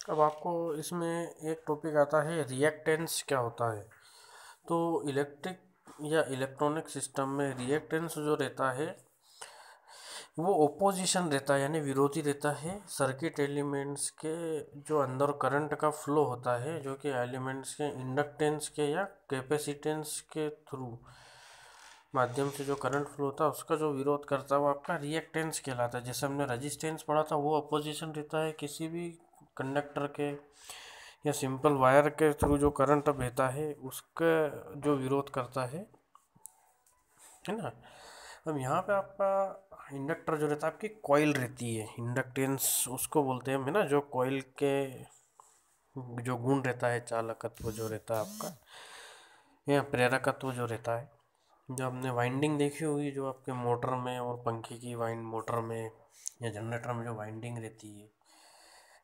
अब आपको इसमें एक टॉपिक आता है रिएक्टेंस क्या होता है। तो इलेक्ट्रिक या इलेक्ट्रॉनिक सिस्टम में रिएक्टेंस जो रहता है वो ओपोजिशन रहता है, यानी विरोधी रहता है सर्किट एलिमेंट्स के जो अंदर करंट का फ्लो होता है, जो कि एलिमेंट्स के इंडक्टेंस के या कैपेसिटेंस के थ्रू माध्यम से जो करंट फ्लो होता है उसका जो विरोध करता है वो आपका रिएक्टेंस कहलाता है। जैसे हमने रेजिस्टेंस पढ़ा था, वो अपोजिशन रहता है किसी भी कंडक्टर के या सिंपल वायर के थ्रू जो करंट बहता है उसका जो विरोध करता है ना। अब यहाँ पे आपका इंडक्टर जो रहता है, आपकी कॉइल रहती है, इंडक्टेंस उसको बोलते हैं हम, है ना। जो कॉइल के जो गुण रहता है, चालकत्व जो रहता है आपका, या प्रेरकत्व जो रहता है, जो हमने वाइंडिंग देखी होगी जो आपके मोटर में और पंखे की वाइंड मोटर में या जनरेटर में जो वाइंडिंग रहती है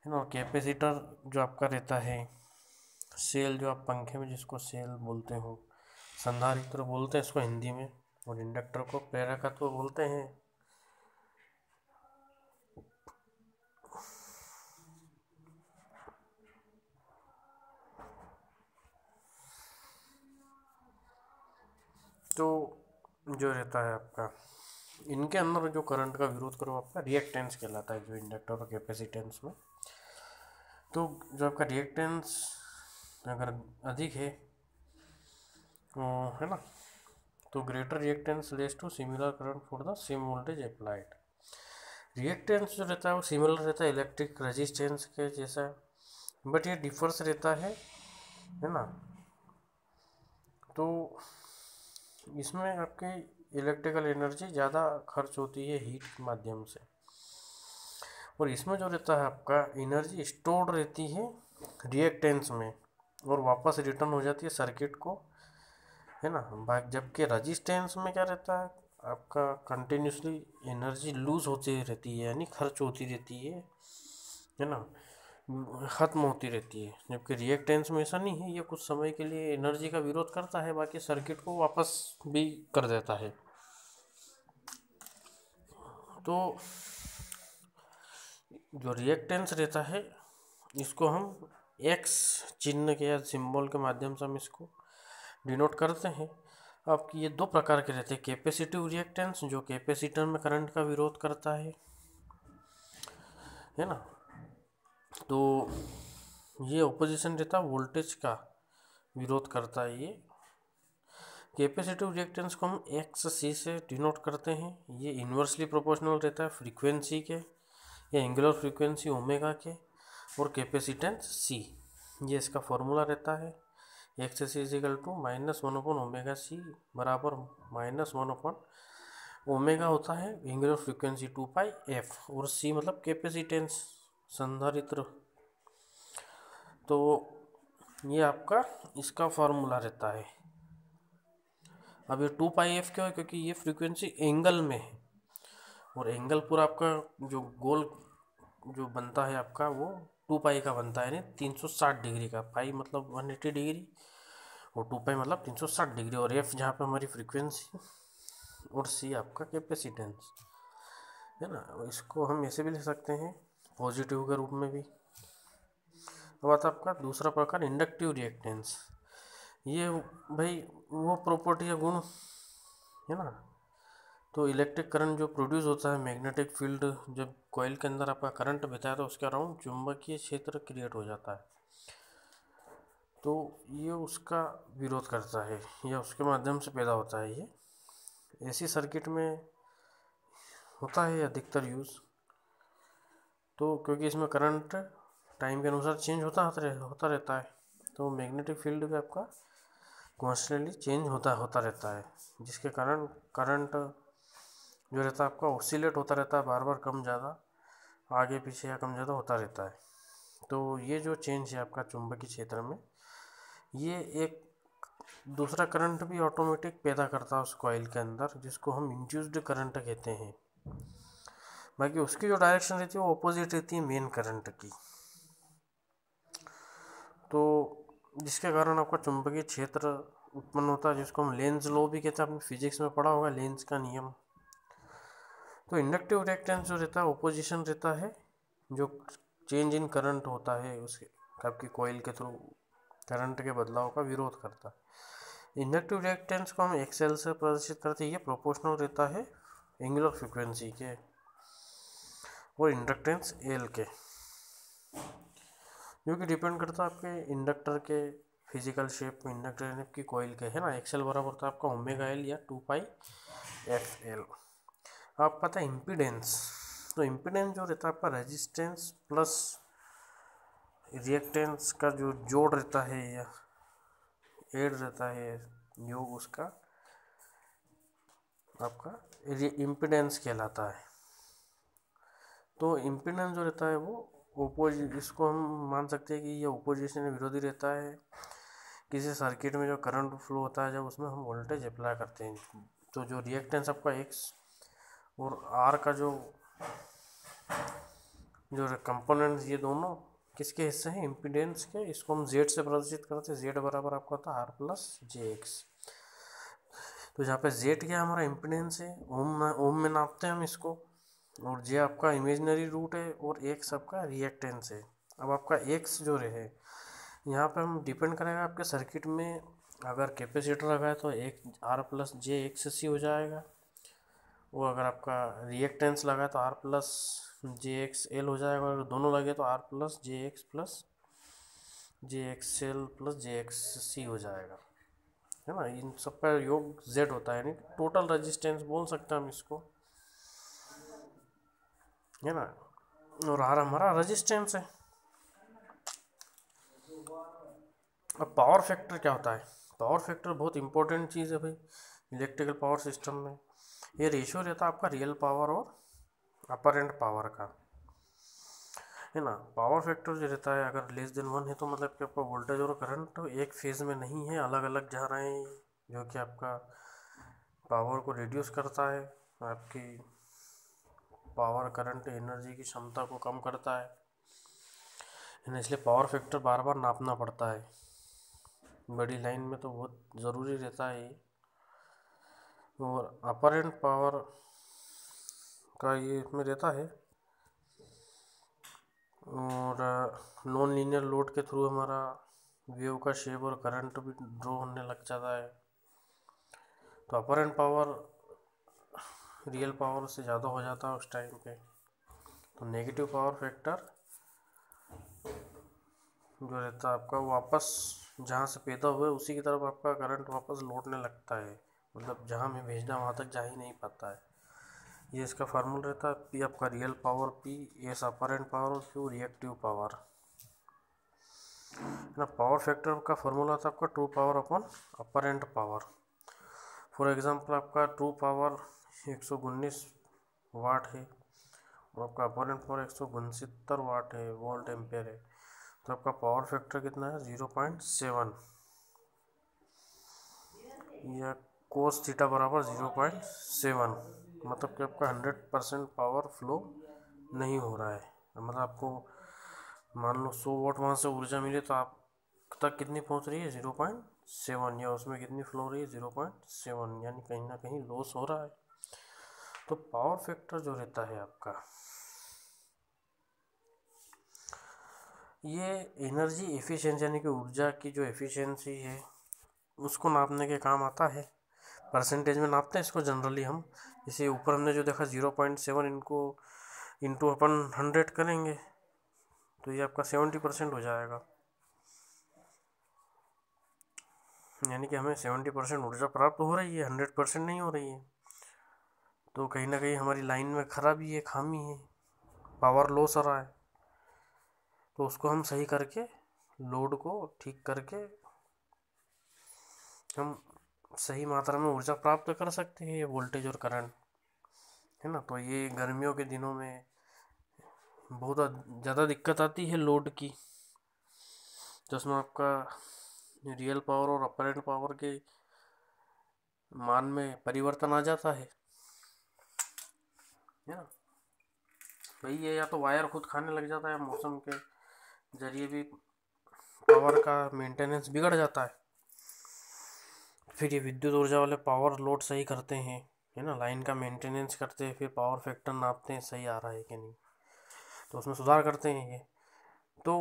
ना। और कैपेसिटर जो आपका रहता है, सेल जो आप पंखे में जिसको सेल बोलते हो, संधारित्र बोलते हैं इसको हिंदी में, और इंडक्टर को प्रेरकत्व बोलते हैं। तो जो रहता है आपका, इनके अंदर जो करंट का विरोध करो आपका रिएक्टेंस कहलाता है, जो इंडक्टर और कैपेसिटेंस में। तो जो आपका रिएक्टेंस अगर अधिक है है ना, तो greater reactance less to similar current for the same voltage applied. Reactance जो रहता है वो सिमिलर रहता है इलेक्ट्रिक रेजिस्टेंस के जैसा, बट ये डिफर्स रहता है ना। तो इसमें आपकी इलेक्ट्रिकल एनर्जी ज़्यादा खर्च होती है हीट के माध्यम से, और इसमें जो रहता है आपका एनर्जी स्टोर्ड रहती है रिएक्टेंस में और वापस रिटर्न हो जाती है सर्किट को, है ना। जबकि रेजिस्टेंस में क्या रहता है आपका, कंटिन्यूसली एनर्जी लूज होती रहती है, यानी खर्च होती रहती है ना, ख़त्म होती रहती है। जबकि रिएक्टेंस में ऐसा नहीं है, ये कुछ समय के लिए एनर्जी का विरोध करता है, बाकी सर्किट को वापस भी कर देता है। तो जो रिएक्टेंस रहता है इसको हम एक्स चिन्ह के या सिंबल के माध्यम से हम इसको डिनोट करते हैं। अब ये दो प्रकार के रहते हैं, कैपेसिटिव रिएक्टेंस जो कैपेसिटर में करंट का विरोध करता है ना। तो ये ऑपोजिशन रहता है वोल्टेज का विरोध करता है। ये कैपेसिटिव रिएक्टेंस को हम एक्स सी से डिनोट करते हैं। ये इन्वर्सली प्रोपोर्शनल रहता है फ्रीक्वेंसी के या एंगुलर फ्रीक्वेंसी ओमेगा के और कैपेसिटेंस सी। ये इसका फॉर्मूला रहता है, एक्स सी इजिकल टू -1/ओमेगा सी बराबर -1/ओमेगा होता है एंगुलर फ्रीक्वेंसी 2πf, और सी मतलब कैपेसिटेंस संधारित्र। तो ये आपका इसका फॉर्मूला रहता है। अब ये 2πf क्यों है, क्योंकि ये फ्रीक्वेंसी एंगल में है, और एंगल पूरा आपका जो गोल जो बनता है आपका वो 2π का बनता है, यानी 360 डिग्री का। पाई मतलब 180 डिग्री और 2π मतलब 360 डिग्री, और एफ जहाँ पे हमारी फ्रीक्वेंसी और सी आपका कैपेसिटेंस है ना। इसको हम ऐसे भी लिख सकते हैं पॉजिटिव के रूप में भी। अब आता आपका दूसरा प्रकार इंडक्टिव रिएक्टेंस। ये भाई वो प्रॉपर्टी है, गुण है ना। तो इलेक्ट्रिक करंट जो प्रोड्यूस होता है, मैग्नेटिक फील्ड जब कॉइल के अंदर आपका करंट बहता है तो उसके अराउंड चुंबकीय क्षेत्र क्रिएट हो जाता है, तो ये उसका विरोध करता है या उसके माध्यम से पैदा होता है। ये ऐसी सर्किट में होता है अधिकतर यूज़। तो क्योंकि इसमें करंट टाइम के अनुसार चेंज होता रहता है, तो मैग्नेटिक फील्ड भी आपका कॉन्स्टेंटली चेंज होता रहता है, जिसके कारण करंट जो रहता है आपका ऑसिलेट होता रहता है, बार बार कम ज़्यादा आगे पीछे या कम ज़्यादा होता रहता है। तो ये जो चेंज है आपका चुंबकीय क्षेत्र में, ये एक दूसरा करंट भी ऑटोमेटिक पैदा करता है उस कॉइल के अंदर, जिसको हम इंड्यूस्ड करंट कहते हैं। बाकी उसकी जो डायरेक्शन रहती है वो अपोजिट रहती है मेन करंट की। तो जिसके कारण आपका चुंबकीय क्षेत्र उत्पन्न होता है, जिसको हम लेंज लॉ भी कहते हैं, आपने फिजिक्स में पढ़ा होगा लेंज का नियम। तो इंडक्टिव रिएक्टेंस जो रहता है ओपोजिशन रहता है जो चेंज इन करंट होता है उसके आपकी कॉइल के थ्रू करंट के बदलाव का विरोध करता है। इंडक्टिव रिएक्टेंस को हम एक्सएल से प्रदर्शित करते हैं, ये प्रोपोर्शनल रहता है एंगुलर फ्रीक्वेंसी के और इंडक्टेंस एल के, जो कि डिपेंड करता है आपके इंडक्टर के फिजिकल शेप में, इंडक्टर की कॉइल के, है ना। एक्सएल बराबर होता है आपका ओमेगा एल या 2 पाई एफ एल। आप पता है इम्पीडेंस, तो इम्पीडेंस जो रहता है आपका रेजिस्टेंस प्लस रिएक्टेंस का जो जोड़ रहता है या एड रहता है, योग उसका आपका इम्पीडेंस कहलाता है। तो इम्पीडेंस जो रहता है वो ओपोजिट, इसको हम मान सकते हैं कि ये ओपोजिशन विरोधी रहता है किसी सर्किट में जो करंट फ्लो होता है जब उसमें हम वोल्टेज अप्लाई करते हैं। तो जो रिएक्टेंस आपका एक्स और आर का जो कंपोनेंट्स, ये दोनों किसके हिस्से हैं, इम्पीडेंस के। इसको हम जेड से प्रदर्शित करते हैं, जेड बराबर आपका होता है आर प्लस जे एक्स। तो जहाँ पे जेड क्या हमारा इम्पीडेंस है, ओम में नापते हैं हम इसको, और जे आपका इमेजिनरी रूट है और एक्स आपका रिएक्टेंस है। अब आपका एक्स जो रहे यहाँ पे हम डिपेंड करेगा आपके सर्किट में, अगर कैपेसिटर लगा है तो एक R plus J X C हो जाएगा, और अगर आपका रिएक्टेंस लगा है तो R plus J X L हो जाएगा, अगर दोनों लगे तो R plus J X plus J X L plus J X C हो जाएगा, है ना। इन सब का योग जेड होता है, यानी टोटल रेजिस्टेंस बोल सकते हैं हम इसको, है ना। और आर हमारा रेजिस्टेंस है। अब पावर फैक्टर क्या होता है, पावर फैक्टर बहुत इंपॉर्टेंट चीज़ है भाई इलेक्ट्रिकल पावर सिस्टम में। ये रेशियो रहता है आपका रियल पावर और अपरेंट पावर का, है ना। पावर फैक्टर जो रहता है अगर लेस देन 1 है तो मतलब कि आपका वोल्टेज और करंट तो एक फेज में नहीं है, अलग अलग जा रहे हैं, जो कि आपका पावर को रिड्यूस करता है, आपकी पावर करंट एनर्जी की क्षमता को कम करता है, इसलिए पावर फैक्टर बार बार नापना पड़ता है बड़ी लाइन में, तो बहुत ज़रूरी रहता है ये। और अपरेंट पावर का ये इसमें रहता है, और नॉन लीनियर लोड के थ्रू हमारा वेव का शेप और करंट भी ड्रॉ होने लग जाता है। तो अपरेंट पावर रियल पावर से ज़्यादा हो जाता है उस टाइम पे। तो नेगेटिव पावर फैक्टर जो रहता है आपका वापस जहाँ से पैदा हुए उसी की तरफ आपका करंट वापस लौटने लगता है, मतलब जहाँ हमें भेजना वहाँ तक जा ही नहीं पाता है। ये इसका फार्मूला रहता है, पी आपका real power, P S apparent power और क्यू रिएक्टिव पावर, ना। पावर फैक्टर का फार्मूला था आपका true power upon apparent power. For example आपका ट्रू पावर 119 वाट है और आपका अपरेंट पावर 169 वाट है, वोल्ट एम्पेयर है, तो आपका पावर फैक्टर कितना है 0.7, या कोस थीटा बराबर 0.7, मतलब कि आपका 100% पावर फ्लो नहीं हो रहा है। मतलब आपको मान लो 100 वाट वहाँ से ऊर्जा मिले तो आप तक कितनी पहुँच रही है 0.7, या उसमें कितनी फ्लो हो रही है 0.7, यानी कहीं ना कहीं लॉस हो रहा है। तो पावर फैक्टर जो रहता है आपका, ये एनर्जी एफिशिएंसी यानी कि ऊर्जा की जो एफिशिएंसी है उसको नापने के काम आता है। परसेंटेज में नापते हैं इसको जनरली हम, जैसे ऊपर हमने जो देखा 0.7 इनको इंटू अपन 100 करेंगे तो ये आपका 70% हो जाएगा, यानी कि हमें 70% ऊर्जा प्राप्त हो रही है, 100% नहीं हो रही है। तो कहीं ना कहीं हमारी लाइन में खराबी है, खामी है, पावर लॉस हो रहा है। तो उसको हम सही करके, लोड को ठीक करके हम सही मात्रा में ऊर्जा प्राप्त कर सकते हैं, ये वोल्टेज और करंट, है ना। तो ये गर्मियों के दिनों में बहुत ज़्यादा दिक्कत आती है लोड की, जिसमें आपका रियल पावर और अपरेंट पावर के मान में परिवर्तन आ जाता है ना। वही है, या तो वायर खुद खाने लग जाता है, मौसम के जरिए भी पावर का मेंटेनेंस बिगड़ जाता है। फिर ये विद्युत ऊर्जा वाले पावर लोड सही करते हैं, है ना, लाइन का मेंटेनेंस करते हैं, फिर पावर फैक्टर नापते हैं सही आ रहा है कि नहीं, तो उसमें सुधार करते हैं ये। तो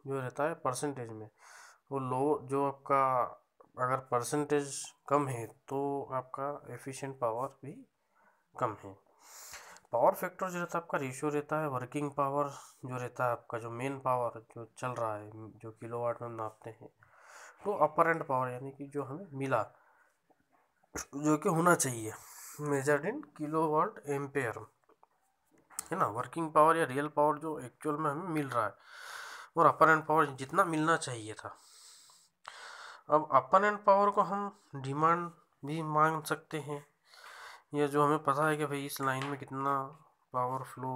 जो रहता है परसेंटेज में वो लो, जो आपका अगर परसेंटेज कम है तो आपका एफिशिएंट पावर भी कम है। पावर फैक्टर जो रहता है आपका रेशियो रहता है वर्किंग पावर जो रहता है आपका, जो मेन पावर जो चल रहा है, जो किलोवाट में नापते हैं, तो अपरेंट पावर यानी कि जो हमें मिला, जो कि होना चाहिए मेजर्ड इन किलोवाट एम्पेयर, है ना। वर्किंग पावर या रियल पावर जो एक्चुअल में हमें मिल रहा है, और अपरेंट पावर जितना मिलना चाहिए था। अब अपरेंट पावर को हम डिमांड भी मांग सकते हैं, या जो हमें पता है कि भाई इस लाइन में कितना पावर फ्लो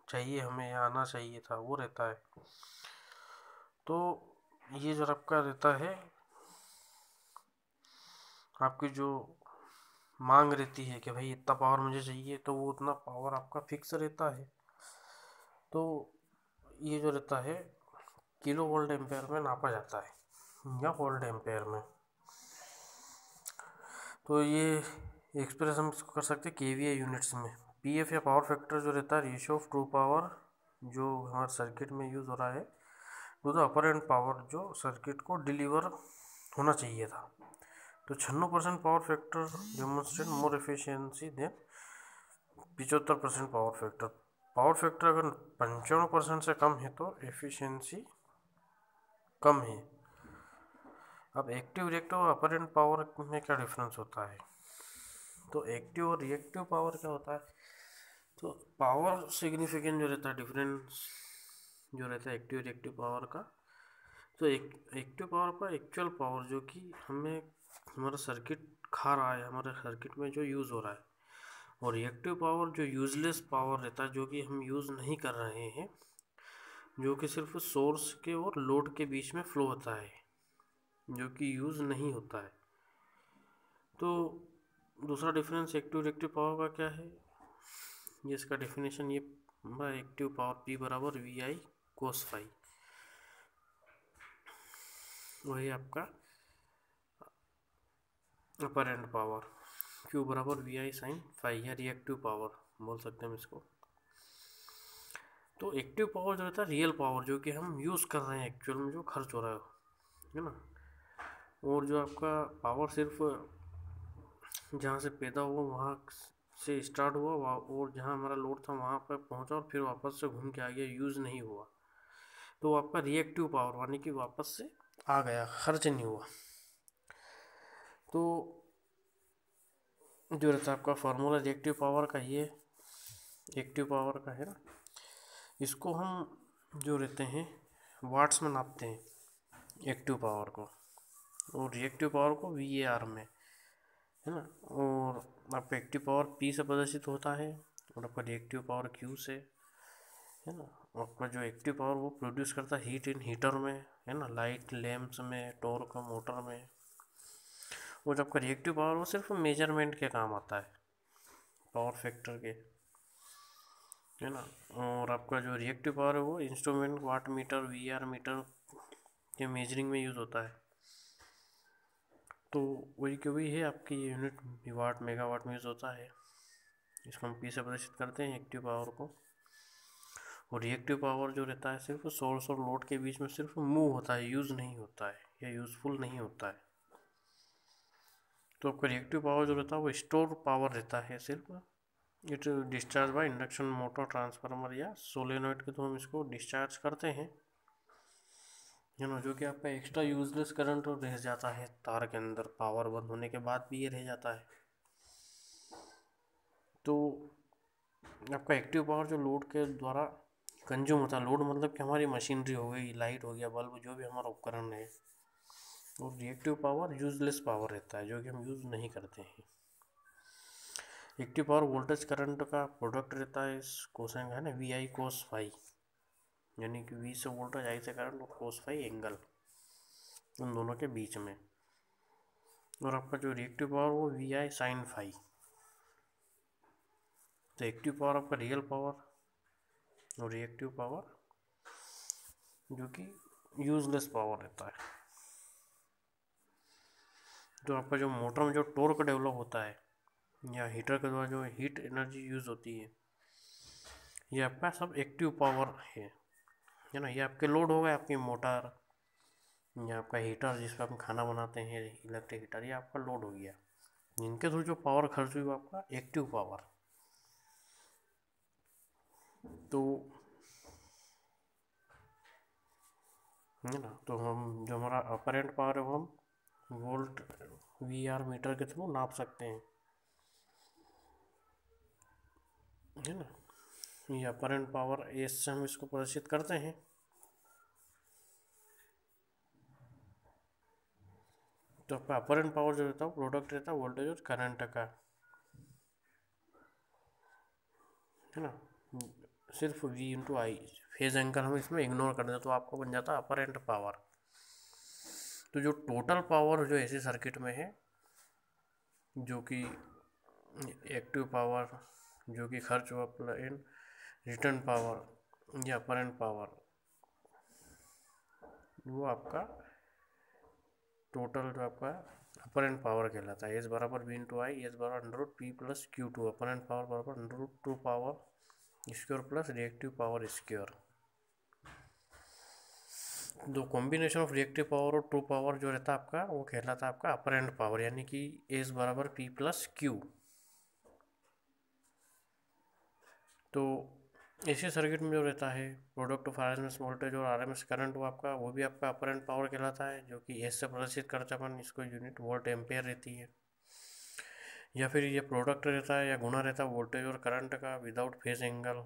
चाहिए हमें या आना चाहिए था, वो रहता है। तो ये जो आपका रहता है, आपकी जो मांग रहती है कि भाई इतना पावर मुझे चाहिए, तो वो उतना पावर आपका फिक्स रहता है। तो ये जो रहता है किलो वोल्ट एम्पेयर में नापा जाता है या वोल्ट एम्पेयर में। तो ये एक्सप्रेस हम इसको कर सकते हैं केवीए यूनिट्स में। पीएफ या पावर फैक्टर जो रहता है रेशियो ऑफ ट्रू पावर जो हमारे सर्किट में यूज़ हो रहा है वो तो अपरेंट पावर जो सर्किट को डिलीवर होना चाहिए था। तो 96% power factor demonstrate more efficiency than 75% power factor. Power factor अगर 95% से कम है तो एफिशिएंसी कम है। अब एक्टिव रिएक्टिव और अपरेंट पावर में क्या डिफरेंस होता है? तो एक्टिव और रिएक्टिव पावर क्या होता है? तो पावर सिग्निफिकेंट जो रहता है डिफरेंस जो रहता है एक्टिव रिएक्टिव पावर का, तो एक्टिव पावर का एक्चुअल पावर जो कि हमें हमारा सर्किट खा रहा है, हमारे सर्किट में जो यूज़ हो रहा है, और रिएक्टिव पावर जो यूजलेस पावर रहता है जो कि हम यूज़ नहीं कर रहे हैं, जो कि सिर्फ सोर्स के और लोड के बीच में फ्लो होता है, जो कि यूज़ नहीं होता है। तो दूसरा डिफरेंस एक्टिव रिएक्टिव पावर का क्या है, ये इसका डेफिनेशन ये एक्टिव पावर P बराबर VI कोस फाई, वही आपका अपरेंट पावर Q बराबर VI साइन फाई, या रिएक्टिव पावर बोल सकते हैं हम इसको। तो एक्टिव पावर जो रहता है रियल पावर जो कि हम यूज़ कर रहे हैं एक्चुअल में, जो खर्च हो रहा है ना। और जो आपका पावर सिर्फ जहाँ से पैदा हुआ वहाँ से स्टार्ट हुआ और जहाँ हमारा लोड था वहाँ पर पहुँचा और फिर वापस से घूम के आ गया, यूज़ नहीं हुआ, तो आपका रिएक्टिव पावर यानी कि वापस से आ गया, खर्च नहीं हुआ। तो जो रहता है आपका फार्मूला रिएक्टिव पावर का, ये एक्टिव पावर का है ना, इसको हम जो रहते हैं वाट्स में नापते हैं एक्टिव पावर को, और रिएक्टिव पावर को VAR में, है ना। और आपका एक्टिव पावर P से प्रदर्शित होता है और आपका रिएक्टिव पावर Q से, है ना। आपका जो एक्टिव पावर वो प्रोड्यूस करता है हीट इन हीटर में, है ना, लाइट लैंप्स में, टॉर्क मोटर में। और जब आपका रिएक्टिव पावर वो सिर्फ मेजरमेंट के काम आता है पावर फैक्टर के, है ना। और आपका जो रिएक्टिव पावर है वो instrument watt meter VAR meter के मेजरिंग में यूज़ होता है। तो वही के वही है आपकी ये यूनिट वाट मेगावाट में यूज़ होता है, इसको हम P से प्रदर्शित करते हैं एक्टिव पावर को। और रिएक्टिव पावर जो रहता है सिर्फ सोर्स और लोड के बीच में सिर्फ मूव होता है, यूज़ नहीं होता है या यूज़फुल नहीं होता है। तो आपका रिएक्टिव पावर जो रहता है वो स्टोर पावर रहता है सिर्फ, it discharge by induction motor transformer या सोलेनोइड के थ्रू हम इसको डिस्चार्ज करते हैं, है ना। जो कि आपका एक्स्ट्रा यूजलेस करंट रह जाता है तार के अंदर, पावर बंद होने के बाद भी ये रह जाता है। तो आपका एक्टिव पावर जो लोड के द्वारा कंज्यूम होता है, लोड मतलब कि हमारी मशीनरी हो गई, लाइट हो गया, बल्ब, जो भी हमारा उपकरण है। और रिएक्टिव पावर यूजलेस पावर रहता है जो कि हम यूज़ नहीं करते हैं। एक्टिव पावर वोल्टेज करंट का प्रोडक्ट रहता है, इस कोसाइन है ना VI कोस फाई, यानी कि V से वोल्टेज, I से करंट और कोस फाई एंगल उन दोनों के बीच में। और आपका जो रिएक्टिव पावर वो VI साइन फाई। तो एक्टिव पावर आपका रियल पावर और रिएक्टिव पावर जो कि यूजलेस पावर रहता है। तो आपका जो मोटर में जो टॉर्क डेवलप होता है या हीटर के द्वारा जो हीट एनर्जी यूज़ होती है, ये आपका सब एक्टिव पावर है ना। ये आपके लोड हो गए, आपकी मोटर या आपका हीटर जिस पर हम खाना बनाते हैं, इलेक्ट्रिक हीटर, ये आपका लोड हो गया। इनके थ्रू जो पावर खर्च हुई वो आपका एक्टिव पावर। तो है ना, तो हम जो हमारा अपरेंट पावर है वो हम वोल्ट VR मीटर के थ्रू नाप सकते हैं, है ना। ये अपरेंट पावर एस से हम इसको प्रदर्शित करते हैं। तो आपका अपरेंट पावर जो रहता है वो प्रोडक्ट रहता है वोल्टेज और करंट का, है ना। सिर्फ V/I फेज एंगल हम इसमें इग्नोर कर दें तो आपको बन जाता है अपरेंट पावर। तो जो टोटल पावर जो ऐसे सर्किट में है, जो कि एक्टिव पावर जो कि खर्च हुआ इन रिटर्न पावर या अपरेंट पावर, वो आपका टोटल जो आपका अपरेंट पावर कहलाता है। एस बराबर V/I, एस बराबर √P+Q2, अपरेंट पावर बराबर √2 power square plus reactive power square. दो कॉम्बिनेशन ऑफ रिएक्टिव पावर और ट्रू पावर जो रहता है आपका वो कहलाता है आपका अपरेंट पावर, यानी कि एस बराबर P+Q। तो ऐसे सर्किट में जो रहता है प्रोडक्ट ऑफ RMS वोल्टेज और RMS करंट, वो भी आपका अपरेंट पावर कहलाता है, जो कि एस से प्रदर्शित करते अपन इसको यूनिट वोल्ट एम्पेयर रहती है। या फिर ये प्रोडक्ट रहता है या गुणा रहता है वोल्टेज और करंट का without phase angle.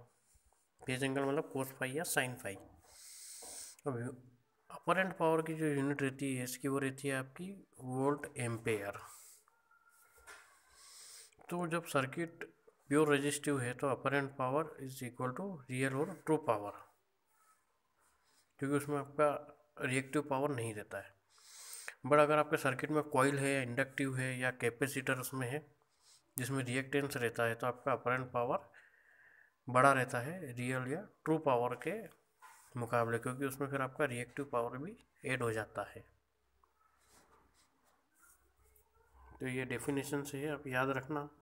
Phase angle मतलब कोस फाई या साइन फाई। अब अपरेंट पावर की जो यूनिट रहती है इसकी वो रहती है आपकी वोल्ट एम्पेयर। तो जब सर्किट प्योर रेजिस्टिव है तो apparent power is equal to real और ट्रू पावर, क्योंकि उसमें आपका रिएक्टिव पावर नहीं रहता है। बट अगर आपके सर्किट में कॉइल है या इंडक्टिव है या कैपेसिटर उसमें है जिसमें रिएक्टेंस रहता है, तो आपका अपरेंट पावर बड़ा रहता है रियल या ट्रू पावर के मुकाबले, क्योंकि उसमें फिर आपका रिएक्टिव पावर भी ऐड हो जाता है। तो ये डेफिनेशन से है, आप याद रखना।